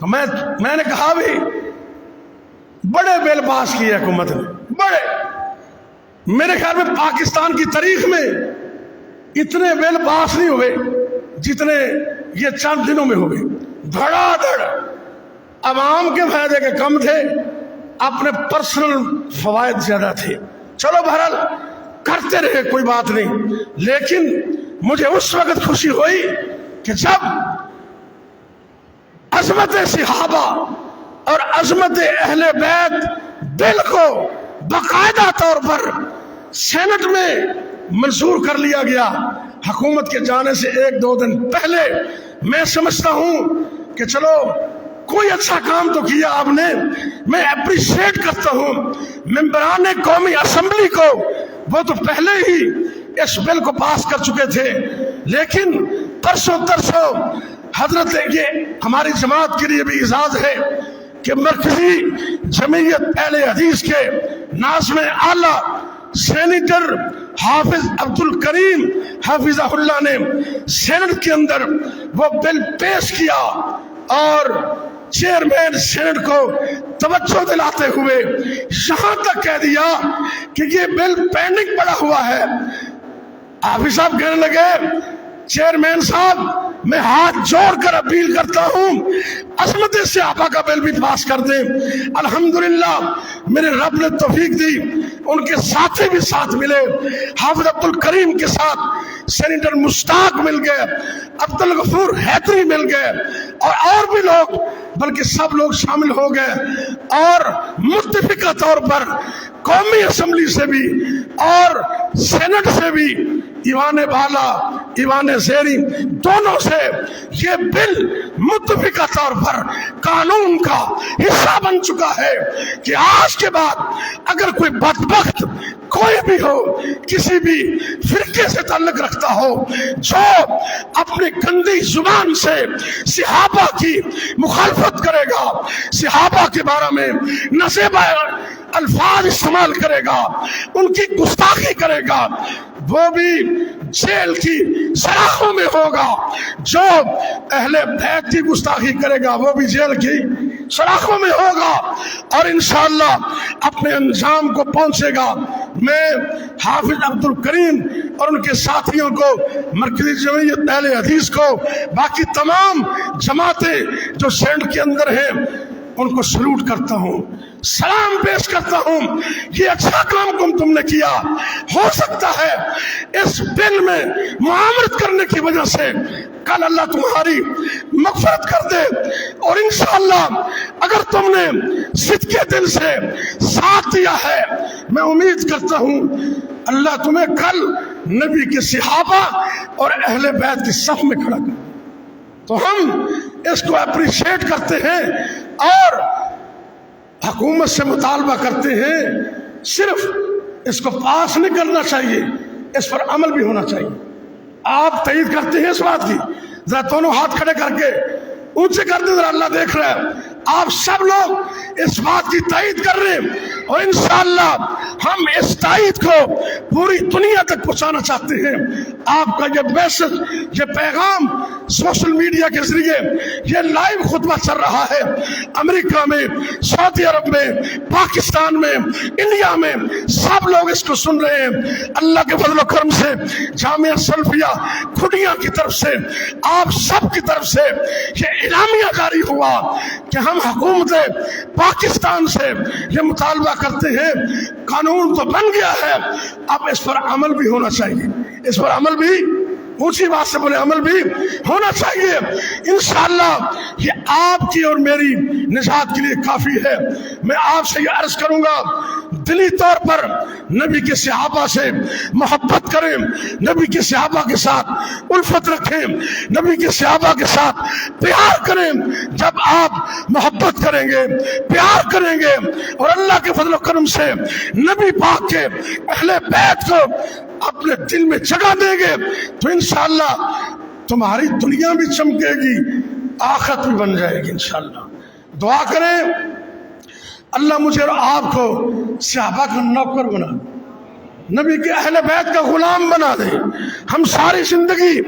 تو میں نے کہا بھی بڑے بل پاس کیے حکومت نے، بڑے، میرے خیال میں پاکستان کی تاریخ میں اتنے بل پاس نہیں ہوئے جتنے یہ چند دنوں میں ہوئے، دھڑا دھڑ۔ عوام کے فائدے کے کم تھے، اپنے پرسنل فوائد زیادہ تھے۔ چلو بہرحال کرتے رہے، کوئی بات نہیں، لیکن مجھے اس وقت خوشی ہوئی کہ جب عظمت صحابہ اور عظمت اہل بیت بل کو باقاعدہ طور پر سینٹ میں منظور کر لیا گیا حکومت کے جانے سے ایک دو دن پہلے، میں سمجھتا ہوں کہ چلو کوئی اچھا کام تو کیا آپ نے، میں اپریشیٹ کرتا ہوں ممبران قومی اسمبلی کو، وہ تو پہلے ہی اس بل کو پاس کر چکے تھے، لیکن پرسوں ترسوں حضرت، یہ ہماری جماعت کے لیے بھی اعزاز ہے کہ مرکزی جمعیت اہل حدیث کے ناظم اعلیٰ سینیٹر حافظ عبد الکریم حافظہ اللہ نے سینٹ کے اندر وہ بل پیش کیا، اور چیئرمین سینٹ کو توجہ دلاتے ہوئے یہاں تک کہہ دیا کہ یہ بل پینڈنگ پڑا ہوا ہے۔ حافظ صاحب کہنے لگے چیئرمین صاحب میں ہاتھ جوڑ کر اپیل کرتا ہوں عظمت صحابہ کا بل بھی پاس کر دیں۔ الحمدللہ میرے رب نے توفیق دی، ان کے ساتھی بھی ساتھ ملے، حافظ عبد الکریم کے ساتھ سینیٹر مشتاق مل گئے، عبد الغفور حیدری مل گئے، اور بھی لوگ، بلکہ سب لوگ شامل ہو گئے، اور متفقہ طور پر قومی اسمبلی سے بھی اور سینٹ سے بھی، ایوان بالا ایوان زیری دونوں سے یہ بل متفقہ طور پر قانون کا حصہ بن چکا ہے کہ آج کے بعد اگر کوئی بدبخت کوئی بھی ہو، کسی بھی فرقے سے تعلق رکھتا ہو، جو اپنی گندی زبان سے صحابہ کی مخالفت کرے گا، صحابہ کے بارے میں نازیبا الفاظ استعمال کرے گا، ان کی گستاخی کرے گا، وہ بھی جیل کی سلاخوں میں ہوگا۔ جو اہل بیت کی گستاخی کرے گا وہ بھی جیل کی سلاخوں میں ہوگا، اور انشاءاللہ اپنے انجام کو پہنچے گا۔ میں حافظ عبد الکریم اور ان کے ساتھیوں کو، مرکزی جمعیت اہل حدیث کو، باقی تمام جماعتیں جو سینٹ کے اندر ہیں، ان کو سلوٹ کرتا ہوں، سلام پیش کرتا ہوں۔ یہ اچھا کام تم نے کیا، ہو سکتا ہے اس بل میں معاملت کرنے کی وجہ سے کل اللہ تمہاری مغفرت کر دے، اور انشاءاللہ اگر تم نے صدقے دل سے ساتھ دیا ہے، میں امید کرتا ہوں اللہ تمہیں کل نبی کے صحابہ اور اہل بیت کی صف میں کھڑا کر۔ تو ہم اس کو اپریشیٹ کرتے ہیں اور حکومت سے مطالبہ کرتے ہیں، صرف اس کو پاس نہیں کرنا چاہیے، اس پر عمل بھی ہونا چاہیے۔ آپ تائید کرتے ہیں اس بات کی؟ ذرا دونوں ہاتھ کھڑے کر کے اونچے کر دیں، ذرا اللہ دیکھ رہا ہے۔ آپ سب لوگ اس بات کی تائید کر رہے ہیں، اور انشاءاللہ ہم اس تائید کو پوری دنیا تک پہنچانا چاہتے ہیں۔ آپ کا یہ میسج، یہ پیغام سوشل میڈیا کے ذریعے یہ لائیو خطبہ چل رہا ہے، امریکہ میں، سعودی عرب میں، پاکستان میں، انڈیا میں، سب لوگ اس کو سن رہے ہیں۔ اللہ کے فضل و کرم سے جامعہ سلفیہ کھڈیاں کی طرف سے، آپ سب کی طرف سے یہ اعلامیہ جاری ہوا کہ ہم حکومت پاکستان سے یہ مطالبہ کرتے ہیں، قانون تو بن گیا ہے، اب اس پر عمل بھی ہونا چاہیے، اس پر عمل بھی، اونچی بات سے بولے، عمل بھی ہونا چاہیے۔ انشاءاللہ یہ آپ کی اور میری نجات کے لیے کافی ہے۔ میں آپ سے یہ عرض کروں گا، دلی طور پر نبی کے صحابہ سے محبت کریں، نبی کے صحابہ کے ساتھ الفت رکھیں، نبی کے صحابہ کے ساتھ پیار کریں۔ جب آپ محبت کریں گے، پیار کریں گے، اور اللہ کے فضل و کرم سے نبی پاک کے اہل بیت کو اپنے دل میں جگہ دیں گے، تو انشاءاللہ تمہاری دنیا بھی چمکے گی، آخرت بھی بن جائے گی انشاءاللہ۔ دعا کریں اللہ مجھے اور آپ کو صحابہ کا نوکر بنا دے، نبی کے اہل بیت کا غلام بنا دے، ہم ساری زندگی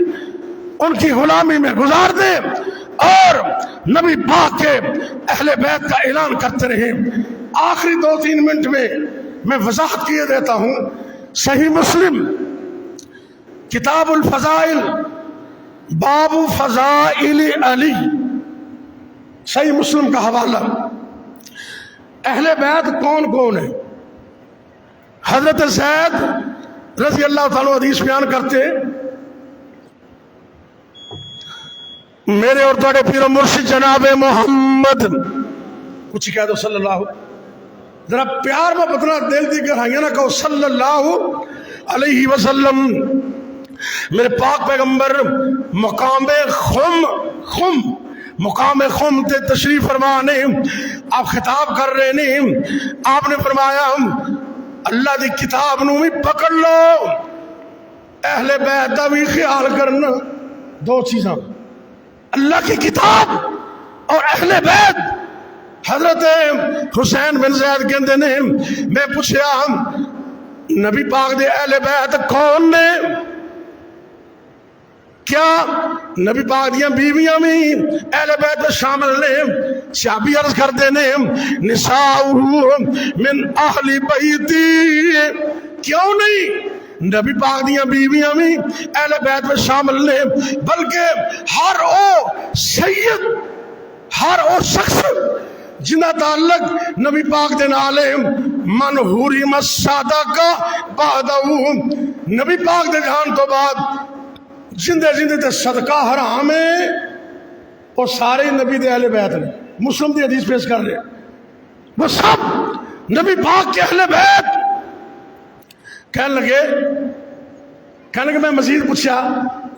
ان کی غلامی میں گزار دیں، اور نبی پاک کے اہل بیت کا اعلان کرتے رہے۔ آخری 2-3 منٹ میں وضاحت کیے دیتا ہوں۔ صحیح مسلم کتاب الفضائل باب فضائل علی، صحیح مسلم کا حوالہ۔ اہل بیت کون کون ہے؟ حضرت زید رضی اللہ تعالیٰ حدیث بیان کرتے ہیں، میرے اور تھوڑے پیر و مرشد جناب محمد، کچھ کہہ دو صلی اللہ، ذرا پیار میں بتنا دل دی گہرائیاں نہ کہو صلی اللہ علیہ وسلم۔ میرے پاک پیغمبر مقام خم تے تشریف فرمانے، آپ خطاب کر رہے نے، آپ نے فرمایا اللہ دی کتاب نو بھی پکڑ لو، اہل بیت دا بھی خیال کرنا۔ 2 چیزاں، اللہ کی کتاب اور اہل بیت۔ حضرت حسین بن زید کہندے نے، میں پوچھیا نبی پاک دے اہل بیت کون نے؟ کیا نبی پاک دیاں بیویاں بھی اہل بیت میں شامل نے؟ صحابی عرض کردے نے نساؤہ من اہل بیتی، کیوں نہیں؟ نبی پاک دیاں بیویاں بھی اہل بیت میں شامل نے، بلکہ ہر او سید، ہر او شخص جنہ تعلق نبی پاک دے نال من حرم الصدقہ بعدہ، نبی پاک دے جہان تو بعد جندے تے صدقہ حرام ہے، وہ سارے نبی دے اہل بیت نے۔ مسلم دی حدیث پیش کر رہے، وہ سب نبی پاک کے اہل بیت۔ کہنے لگے میں مزید پوچھا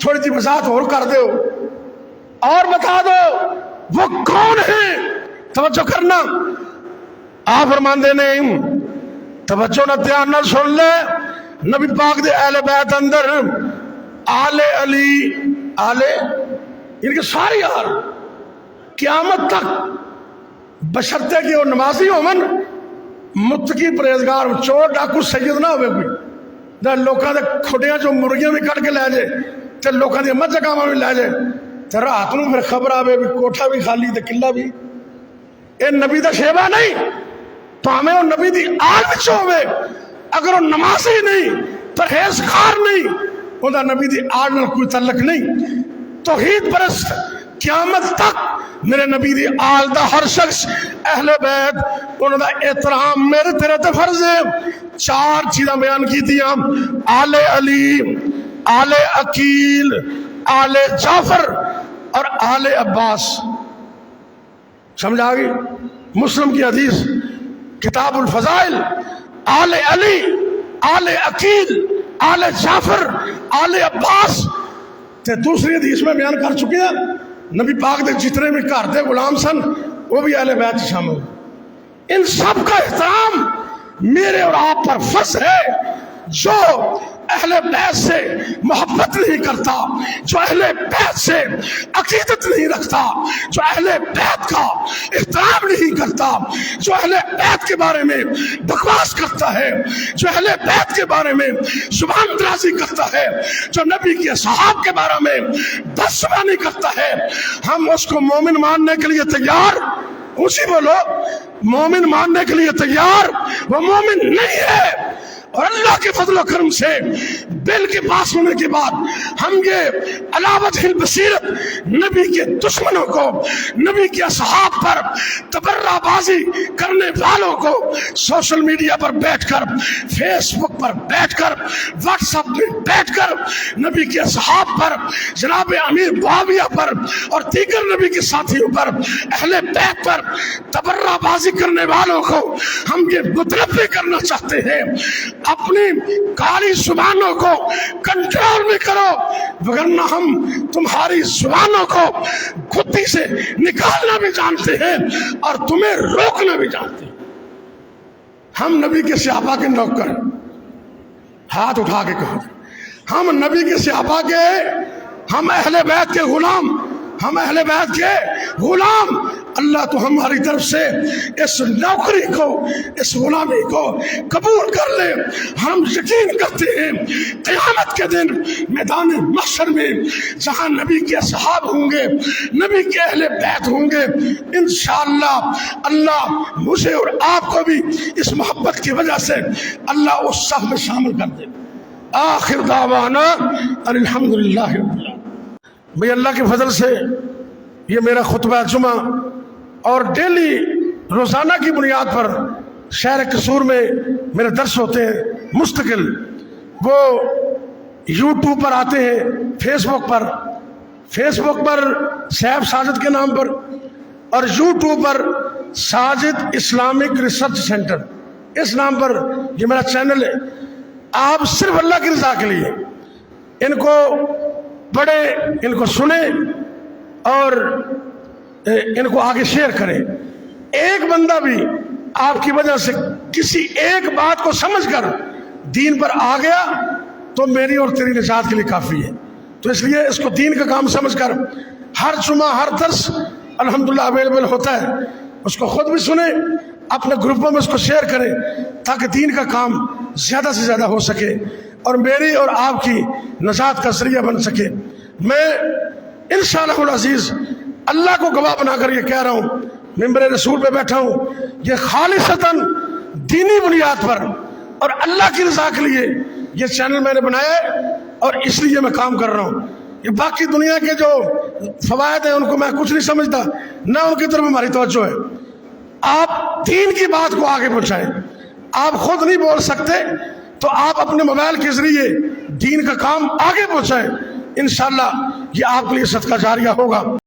تھوڑی سی وضاحت اور کر دو اور بتا دو وہ کون ہیں؟ توجہ کرنا، آپ فرماندے نہیں، توجہ نہ دھیان نہ سن لے، نبی پاک دے اہل بیت اندر آل علی، ان کے ساری یار قیامت تک بشرطے کہ وہ نمازی ہومن، متقی پرہیزگار، چور ڈاکو سید نہ ہوئے کوئی، لوکاں دے کھڈیاں جو مرغیاں بھی کٹ کے لے جائے تے لوکاں دی مجھ جگہاں بھی لے جائے تے رات نوں پھر خبر آوے بھی کوٹھا بھی خالی تے قلعہ بھی۔ اے نبی دا شیبہ نہیں، تو ہمیں وہ نبی دی آل وچ ہوئے، اگر وہ نمازی نہیں، پرہیزگار نہیں، وہ دا نبی دی آل نال کوئی تعلق نہیں۔ توحید پرست قیامت تک میرے نبی دی آل دا ہر شخص اہل بیت، انہوں دا احترام میرے تیرے تے فرض ہے۔ 4 چیزاں بیان کی دیا، آل علی، آل عقیل، آل جعفر اور آل عباس۔ سمجھ آگئی؟ مسلم کی حدیث کتاب الفضائل، آل علی، آل عقیل، آل جعفر، آل عباس تے دوسری حدیث میں بیان کر چکے ہیں، نبی پاک دے جتنے بھی گھر دے غلام سن وہ بھی اہل بیت شامل۔ ان سب کا احترام میرے اور آپ پر فرض ہے۔ جو اہل بیت سے محبت نہیں کرتا، جو اہل بیت سے عقیدت نہیں رکھتا، جو اہل بیت کا احترام نہیں کرتا، جو اہل بیت کے بارے میں بکواس کرتا ہے، جو اہل بیت کے بارے میں زبان درازی کرتا ہے، جو نبی کے صحابہ کے بارے میں بدزبانی کرتا ہے، ہم اس کو مومن ماننے کے لیے تیار؟ اسی بولو، مومن ماننے کے لیے تیار؟ وہ مومن نہیں ہے۔ اور اللہ کے فضل و کرم سے بل کے پاس ہونے کے بعد ہم یہ علاوت البصیرت نبی کے دشمنوں کو، نبی کے اصحاب پر تبرہ بازی کرنے والوں کو سوشل میڈیا پر بیٹھ کر، فیس بک پر بیٹھ کر، واٹس ایپ میں بیٹھ کر نبی کے اصحاب پر، جناب امیر معاویہ پر اور دیگر نبی کے ساتھیوں پر، اہل بیت پر تبرہ بازی کرنے والوں کو ہم یہ متنبہ کرنا چاہتے ہیں، اپنی کالی زبانوں کو کنٹرول میں کرو، وگرنہ ہم تمہاری زبانوں کو گھٹی سے نکالنا بھی جانتے ہیں اور تمہیں روکنا بھی جانتے ہیں۔ ہم نبی کے صحابہ کے نوکر، ہاتھ اٹھا کے کہو، ہم نبی کے صحابہ کے، ہم اہل بیت کے غلام، ہم اہل بیت کے غلام، اللہ تو ہماری طرف سے اس نوکری کو، اس غلامی کو قبول کر لے۔ ہم یقین کرتے ہیں قیامت کے دن میدان محشر میں جہاں نبی کے اصحاب ہوں گے، نبی کے اہل بیت ہوں گے، انشاءاللہ اللہ مجھے اور آپ کو بھی اس محبت کی وجہ سے اللہ اس صف میں شامل کر دے۔ آخر دعوانا الحمدللہ رب العالمین۔ بھئی اللہ کے فضل سے یہ میرا خطبہ جمعہ اور ڈیلی روزانہ کی بنیاد پر شہر قصور میں میرے درس ہوتے ہیں مستقل، وہ یوٹیوب پر آتے ہیں، فیس بک پر صاحب ساجد کے نام پر، اور یوٹیوب پر ساجد اسلامک ریسرچ سینٹر اس نام پر یہ میرا چینل ہے۔ آپ صرف اللہ کی رضا کے لیے ان کو پڑھیں، ان کو سنیں اور ان کو آگے شیئر کریں۔ ایک بندہ بھی آپ کی وجہ سے کسی ایک بات کو سمجھ کر دین پر آ گیا تو میری اور تیری نجات کے لیے کافی ہے۔ تو اس لیے اس کو دین کا کام سمجھ کر ہر جمعہ ہر درس الحمدللہ اویلیبل ہوتا ہے، اس کو خود بھی سنیں، اپنے گروپوں میں اس کو شیئر کریں تاکہ دین کا کام زیادہ سے زیادہ ہو سکے اور میری اور آپ کی نجات کا ذریعہ بن سکے۔ میں انشاءاللہ العزیز اللہ کو گواہ بنا کر یہ کہہ رہا ہوں، ممبر رسول پہ بیٹھا ہوں، یہ خالصتاً دینی بنیاد پر اور اللہ کی رضا کے لیے یہ چینل میں نے بنایا ہے اور اس لیے میں کام کر رہا ہوں۔ یہ باقی دنیا کے جو فوائد ہیں ان کو میں کچھ نہیں سمجھتا، نہ ان کی طرف ہماری توجہ ہے۔ آپ دین کی بات کو آگے پہنچائیں، آپ خود نہیں بول سکتے تو آپ اپنے موبائل کے ذریعے دین کا کام آگے پہنچائیں، انشاءاللہ یہ آپ کے لیے صدقہ جاریہ ہوگا۔